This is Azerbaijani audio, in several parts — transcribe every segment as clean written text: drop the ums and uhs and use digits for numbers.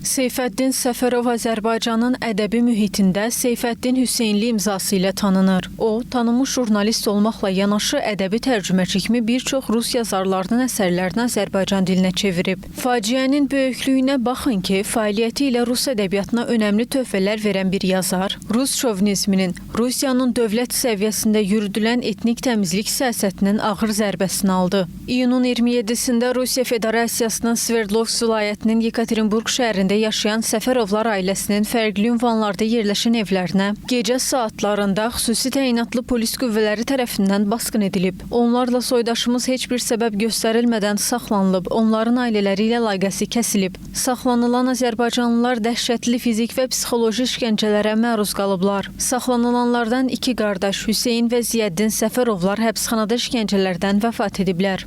Seyfəddin Səfərov Azərbaycanın ədəbi mühitində Seyfəddin Hüseynli imzası ilə tanınır. O, tanınmış jurnalist olmaqla yanaşı ədəbi tərcüməçi kimi bir çox rus yazarlarının əsərlərini Azərbaycan dilinə çevirib. Faciənin böyüklüyünə baxın ki, fəaliyyəti ilə rus ədəbiyyatına önəmli töhfələr verən bir yazar, rus şovinizminin, Rusiyanın dövlət səviyyəsində yürüdülən etnik təmizlik siyasətinin ağır zərbəsini aldı. İyunun 27-sində Rusiya Federasiyasının Sverdlovsk vilayətinin Yekaterinburg şəhərində yaşayan Səfərovlar ailəsinin fərqli ünvanlarda yerləşən evlərinə gecə saatlarında xüsusi təyinatlı polis qüvvələri tərəfindən basqın edilib. Onlarla soydaşımız heç bir səbəb göstərilmədən saxlanılıb, onların ailələri ilə əlaqəsi kəsilib. Saxlanılan azərbaycanlılar dəhşətli fizik və psixoloji işgəncələrə məruz qalıblar. Saxlanılanlardan iki qardaş Hüseyn və Ziyəddin Səfərovlar həbsxanada işgəncələrdən vəfat ediblər.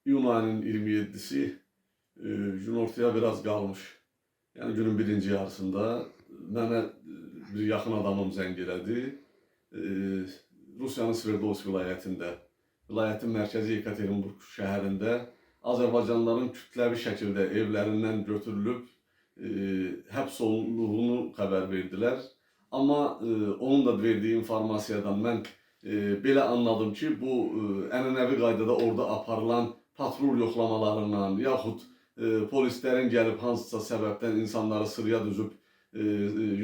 İyun ayının 27'si gün ortaya biraz qalmış. Yəni günün birinci yarısında mənə bir yaxın adamım zəng elədi. Rusiyanın Sverdlovsk vilayətində, vilayətin mərkəzi Yekaterinburg şəhərində Azərbaycanlıların kütləvi şəkildə evlərindən götürülüb həbs olunduğunu xəbər verdilər. Amma onun da verdiyi informasiyadan mən belə anladım ki, bu ənənəvi qaydada orada aparılan patrul yoxlamalarından yaxud polislərin gəlib hansısa səbəbdən insanları sıraya düzüb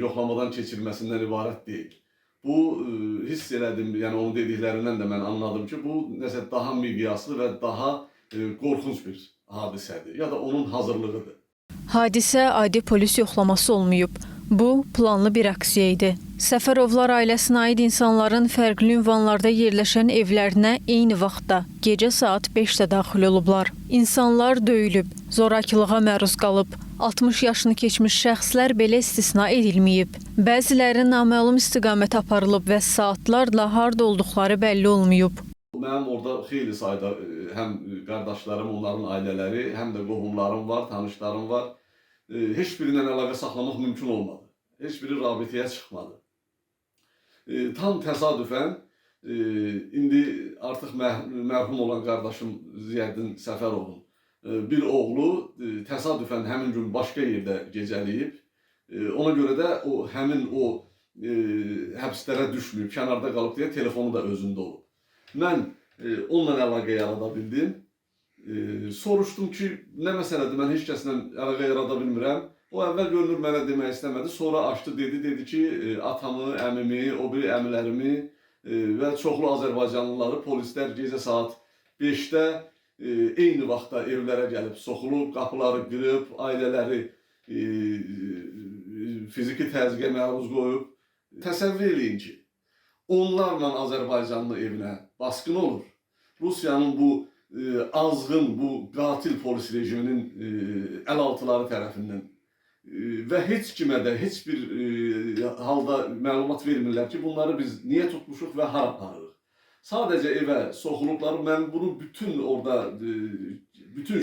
yoxlamadan keçirməsindən ibarət deyil. Bu hiss elədim, yəni onun dediklərindən də mən anladım ki, bu nəsə daha miqyaslı və daha qorxunc bir hadisədir ya da onun hazırlığıdır. Hadisə adi polis yoxlaması olmayıb. Bu, planlı bir aksiya idi. Səfərovlar ailəsinə aid insanların fərqli ünvanlarda yerləşən evlərinə eyni vaxtda, gecə saat 5-də daxil olublar. İnsanlar döyülüb, zorakılığa məruz qalıb. 60 yaşını keçmiş şəxslər belə istisna edilməyib. Bəziləri naməlum istiqamət aparılıb və saatlarla harda olduqları bəlli olmayıb. Mənim orada xeyli sayda həm qardaşlarım, onların ailələri, həm də qohumlarım var, tanışlarım var. Heç birindən əlaqə saxlamaq mümkün olmadı. Heç biri rabitəyə çıxmadı. Tam təsadüfən, indi artıq mərhum olan qardaşım Ziyəddin Səfərovun bir oğlu təsadüfən həmin gün başqa yerdə gecələyib. Ona görə də həmin o həbslərə düşməyib, kənarda qalıb deyə telefonu da özündə olub. Mən onunla əlaqə yarada bildim. Soruşdum ki, nə məsələdir, mən heç kəslə əlaqə yarada bilmirəm. O əvvəl görünür mənə demək istəmədi, sonra açdı, dedi ki, atamı, əmimi, o biri əmilərimi və çoxlu azərbaycanlıları polislər gecə saat 5-də eyni vaxtda evlərə gəlib soxulub, qapıları qırıb, ailələri fiziki təzyiqə məruz qoyub. Təsəvvür eləyin ki, onlarla Azərbaycanlı evinə basqın olur. Rusiyanın bu azğın, bu qatil polis rejiminin əlaltıları tərəfindən və heç kimə də heç bir halda məlumat vermirlər ki, bunları biz niyə tutmuşuq və hara aparırıq. Sadəcə evə soxulublar. Mən bunu bütün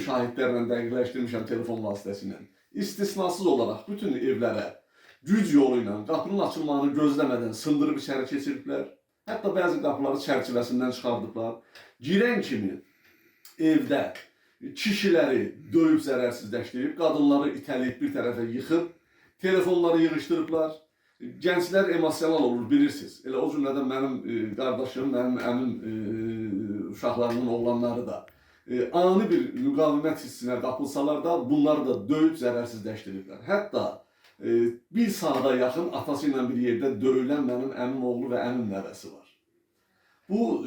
şahidlərlə dəqiqləşdirmişəm telefon vasitəsilə. İstisnasız olaraq bütün evlərə güc yolu ilə qapının açılmağını gözləmədən sındırıb içəri keçiriblər. Hətta bəzi qapıları çərçivəsindən çıxardıblar. Girən kimi evdə kişiləri döyüb zərərsizləşdirib, qadınları itələyib bir tərəfə yıxıb, telefonları yığışdırıblar. Gənclər emosional olur, bilirsiniz. Elə o cümlədən mənim qardaşım, mənim əmim uşaqlarının oğlanları da ani bir müqavimət hissinə qapılsalar da bunları da döyüb zərərsizləşdiriblər. Hətta bir saata yaxın atası ilə bir yerdə döyülən mənim əmim oğlu və əmim nəvəsi var. Bu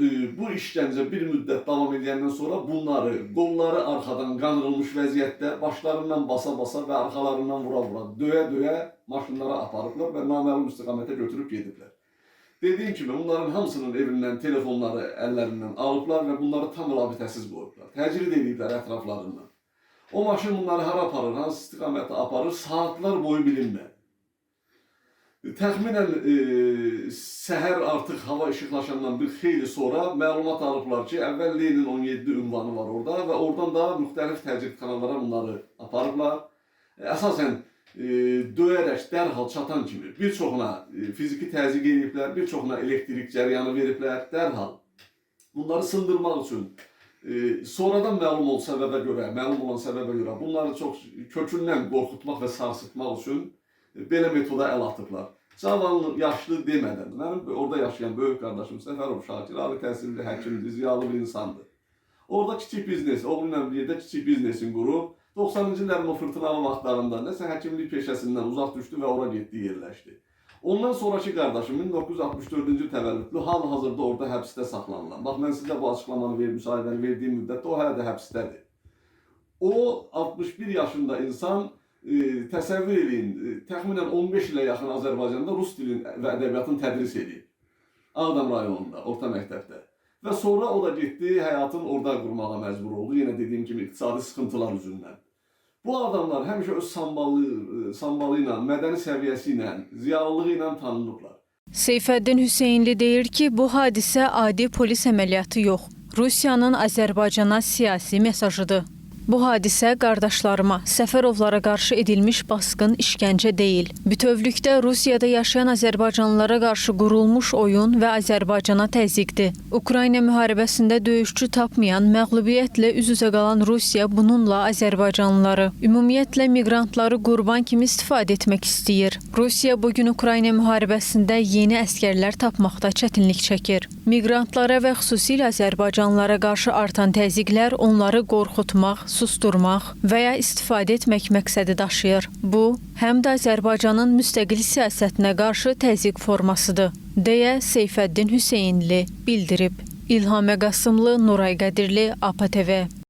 işgəncə bir müddət davam edəndən sonra bunları qolları arxadan qandırılmış vəziyyətdə başlarından basa-basa və arxalarından vura-vura, döyə-döyə maşınlara aparıblar və naməlum istiqamətə götürüb gediblər. Dediyim kimi, bunların hamısının evindən telefonları əllərindən alıblar və bunları tam rabitəsiz qoyublar. Təcrid ediblər ətraflarından. O maşın bunları hara aparır, hansı istiqamətə aparır, saatlar boyu bilinmədi. Təxminən səhər artıq hava işıqlaşandan bir xeyli sonra məlumat alıblar ki, əvvəl Lenin 17 ünvanı var orada və oradan da müxtəlif təcrid kanallara bunları aparıblar. Əsasən döyərək dərhal çatan kimi bir çoxuna fiziki təzyiq ediblər, bir çoxuna elektrik cəryanı veriblər. Dərhal bunları sındırmaq üçün Sonradan məlum olan səbəbə görə bunları çox kökündən qorxutmaq və sarsıtmaq üçün belə metoda əl atıblar. Cavan, yaşlı demədən, mənim orada yaşayan böyük qardaşım Səfərov Şakir, ali təhsilli həkimdir, ziyalı bir insandır. Orada kiçik biznes, oğlu ilə birlikdə kiçik biznesini qurub, 90-cı illərin o fırtınalı vaxtlarında nəsə həkimlik peşəsindən uzaq düşdü və ora getdi, yerləşdi. Ondan sonraki qardaşım 1964-cü təvəllüdlü hal-hazırda orada həbsdə saxlanılan. Bax, mən sizə bu açıqlamanı müsahibəni verdiyim müddətdə o hələ də həbsdədir. O 61 yaşında insan, təsəvvür edin, təxminən 15 ilə yaxın Azərbaycanda rus dilin və ədəbiyyatını tədris edib. Ağdam rayonunda, orta məktəbdə. Və sonra o da getdi, həyatını orada qurmağa məcbur oldu. Yenə dediyim kimi iqtisadi sıxıntılar üzündən. Bu adamlar həmişə öz sambalı ilə, mədəni səviyyəsi ilə, ziyalılığı ilə tanınırlar. Seyfəddin Hüseynli deyir ki, bu hadisə adi polis əməliyyatı yox, Rusiyanın Azərbaycana siyasi mesajıdır. Bu hadisə qardaşlarıma, Səfərovlara qarşı edilmiş basqın işgəncə deyil. Bütövlükdə Rusiyada yaşayan azərbaycanlılara qarşı qurulmuş oyun və Azərbaycana təzyiqdir. Ukrayna müharibəsində döyüşçü tapmayan, məğlubiyyətlə üz-üzə qalan Rusiya bununla azərbaycanlıları, ümumiyyətlə miqrantları qurban kimi istifadə etmək istəyir. Rusiya bugün Ukrayna müharibəsində yeni əskərlər tapmaqda çətinlik çəkir. Miqrantlara və xüsusilə azərbaycanlılara qarşı artan təzyiqlər onları qorxutmaq, susturmaq və ya istifadə etmək məqsədi daşıyır. Bu, həm də Azərbaycanın müstəqil siyasətinə qarşı təzyiq formasıdır, deyə Seyfəddin Hüseynli bildirib. İlham Qasımlı, Nuray Qədirli, APA TV.